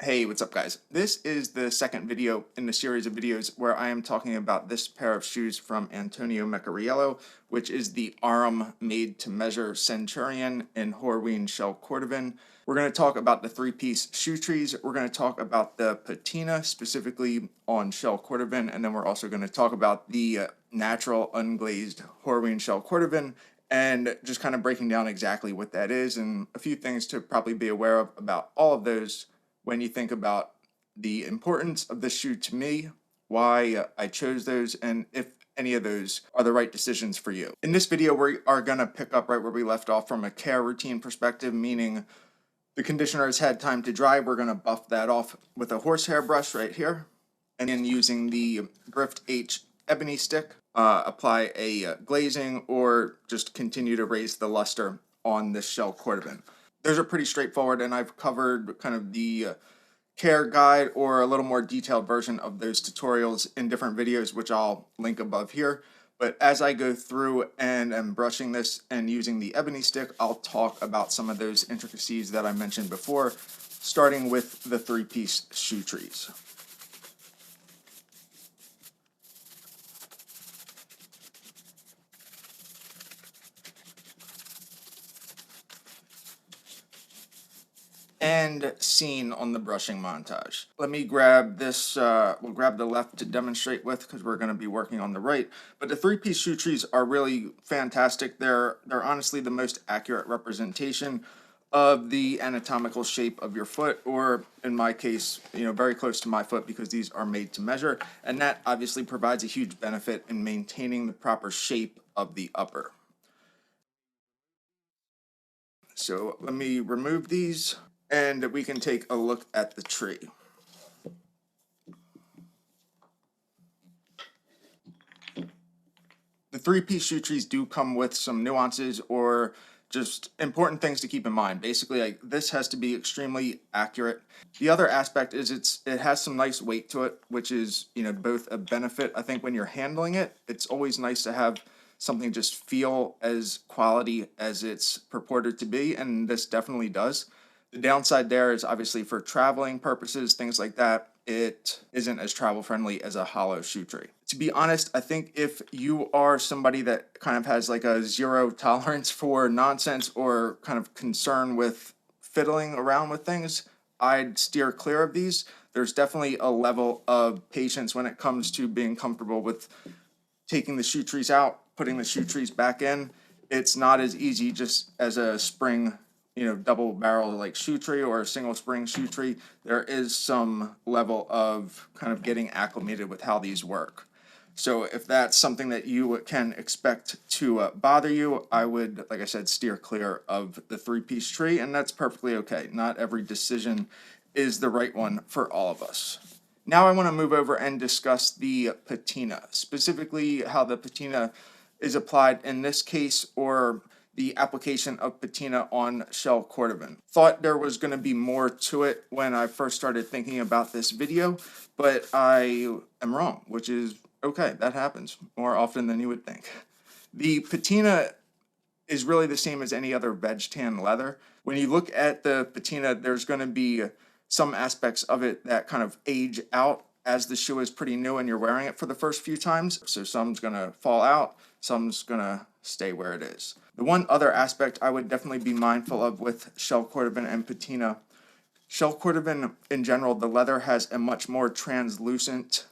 Hey, what's up guys? This is the second video in the series of videos where I am talking about this pair of shoes from Antonio Meccariello, which is the Aurum made-to-measure Centurion in Horween Shell Cordovan. We're going to talk about the three-piece shoe trees. We're going to talk about the patina, specifically on Shell Cordovan, and then we're also going to talk about the natural unglazed Horween Shell Cordovan, and just kind of breaking down exactly what that is and a few things to probably be aware of about all of those when you think about the importance of this shoe to me, why I chose those, and if any of those are the right decisions for you. In this video, we are going to pick up right where we left off from a care routine perspective, meaning the conditioner has had time to dry. We're going to buff that off with a horsehair brush right here, and then using the Grift H ebony stick, apply a glazing or just continue to raise the luster on this Shell Cordovan. Those are pretty straightforward, and I've covered kind of the care guide or a little more detailed version of those tutorials in different videos, which I'll link above here. But as I go through and am brushing this and using the ebony stick, I'll talk about some of those intricacies that I mentioned before, starting with the three-piece shoe trees. And scene on the brushing montage. Let me grab this, we'll grab the left to demonstrate with because we're going to be working on the right. But the three-piece shoe trees are really fantastic. They're honestly the most accurate representation of the anatomical shape of your foot, or in my case, very close to my foot because these are made to measure. And that obviously provides a huge benefit in maintaining the proper shape of the upper. So let me remove these, and we can take a look at the tree. The three-piece shoe trees do come with some nuances or just important things to keep in mind. Basically, this has to be extremely accurate. The other aspect is it has some nice weight to it, which is both a benefit. I think when you're handling it, it's always nice to have something just feel as quality as it's purported to be, and this definitely does. The downside there is obviously for traveling purposes, things like that, it isn't as travel friendly as a hollow shoe tree. To be honest, I think if you are somebody that kind of has like a zero tolerance for nonsense or kind of concern with fiddling around with things, I'd steer clear of these. There's definitely a level of patience when it comes to being comfortable with taking the shoe trees out, putting the shoe trees back in. It's not as easy just as a spring double barrel like shoe tree or a single spring shoe tree. There is some level of kind of getting acclimated with how these work. So if that's something that you can expect to bother you, I would, like I said, steer clear of the three-piece tree, and that's perfectly okay. Not every decision is the right one for all of us. Now I want to move over and discuss the patina, specifically how the patina is applied in this case, or the application of patina on Shell Cordovan. Thought there was going to be more to it when I first started thinking about this video, but I am wrong, which is okay. That happens more often than you would think. The patina is really the same as any other veg tan leather. When you look at the patina, there's going to be some aspects of it that kind of age out as the shoe is pretty new and you're wearing it for the first few times. So some's going to fall out, some's going to stay where it is. The one other aspect I would definitely be mindful of with Shell Cordovan and patina, Shell Cordovan in general, the leather has a much more translucent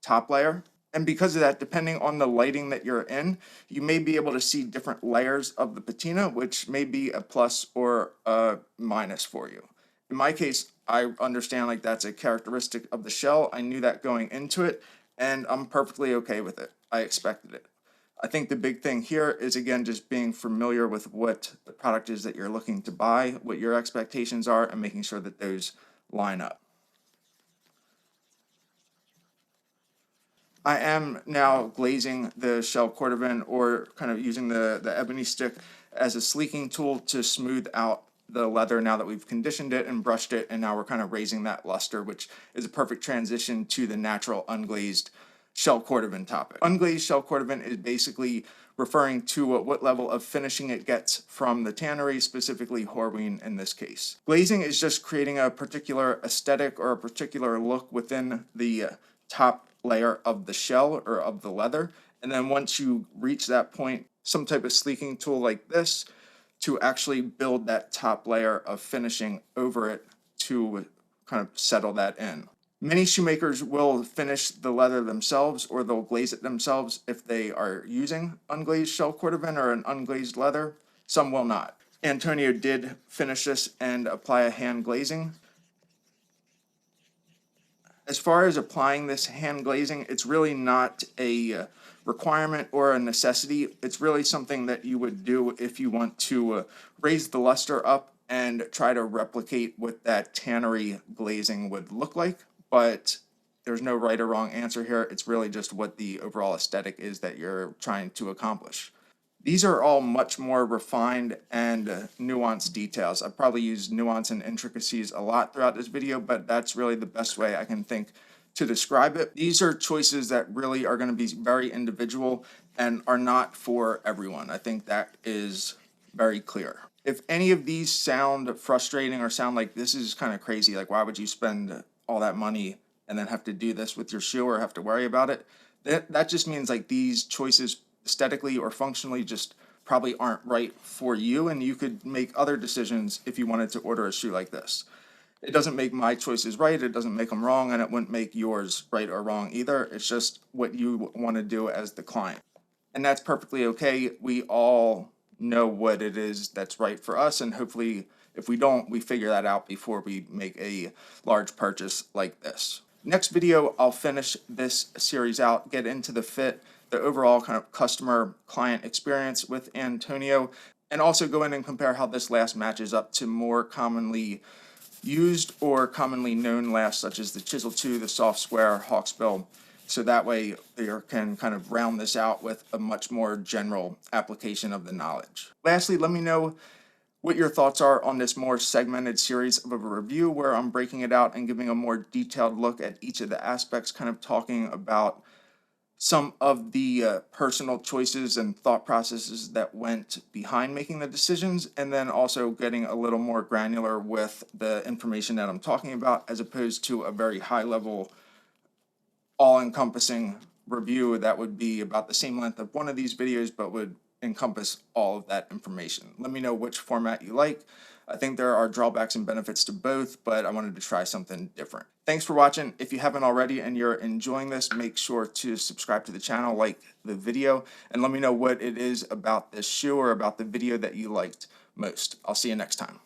top layer. And because of that, depending on the lighting that you're in, you may be able to see different layers of the patina, which may be a plus or a minus for you. In my case, I understand that's a characteristic of the shell. I knew that going into it, and I'm perfectly okay with it. I expected it. I think the big thing here is, again, just being familiar with what the product is that you're looking to buy, what your expectations are, and making sure that those line up. I am now glazing the Shell Cordovan, or kind of using the ebony stick as a sleeking tool to smooth out the leather now that we've conditioned it and brushed it, and now we're kind of raising that luster, which is a perfect transition to the natural unglazed Shell Cordovan topic. Unglazed Shell Cordovan is basically referring to what level of finishing it gets from the tannery, specifically Horween in this case. Glazing is just creating a particular aesthetic or a particular look within the top layer of the shell or of the leather. And then once you reach that point, some type of sleeking tool like this to actually build that top layer of finishing over it to kind of settle that in. Many shoemakers will finish the leather themselves, or they'll glaze it themselves if they are using unglazed shell cordovan or an unglazed leather. Some will not. Antonio did finish this and apply a hand glazing. As far as applying this hand glazing, it's really not a requirement or a necessity. It's really something that you would do if you want to raise the luster up and try to replicate what that tannery glazing would look like. But there's no right or wrong answer here. It's really just what the overall aesthetic is that you're trying to accomplish. These are all much more refined and nuanced details. I've probably used nuance and intricacies a lot throughout this video, but that's really the best way I can think to describe it. These are choices that really are going to be very individual and are not for everyone. I think that is very clear. If any of these sound frustrating or sound like this is kind of crazy, like why would you spend all that money and then have to do this with your shoe or have to worry about it, that just means like these choices aesthetically or functionally just probably aren't right for you, and you could make other decisions if you wanted to order a shoe like this. It doesn't make my choices right, it doesn't make them wrong, and it wouldn't make yours right or wrong either. It's just what you want to do as the client. And that's perfectly okay. We all know what it is that's right for us, and hopefully if we don't, we figure that out before we make a large purchase like this. Next video, I'll finish this series out, get into the fit, the overall kind of customer client experience with Antonio, and also go in and compare how this last matches up to more commonly used or commonly known lasts such as the Chisel 2, the Soft Square, Hawksbill. So that way you can kind of round this out with a much more general application of the knowledge. Lastly, let me know what your thoughts are on this more segmented series of a review where I'm breaking it out and giving a more detailed look at each of the aspects, kind of talking about some of the personal choices and thought processes that went behind making the decisions, and then also getting a little more granular with the information that I'm talking about, as opposed to a very high level, all-encompassing review that would be about the same length of one of these videos, but would encompass all of that information. Let me know which format you like. I think there are drawbacks and benefits to both, but I wanted to try something different. Thanks for watching. If you haven't already and you're enjoying this, make sure to subscribe to the channel, like the video, and let me know what it is about this shoe or about the video that you liked most. I'll see you next time.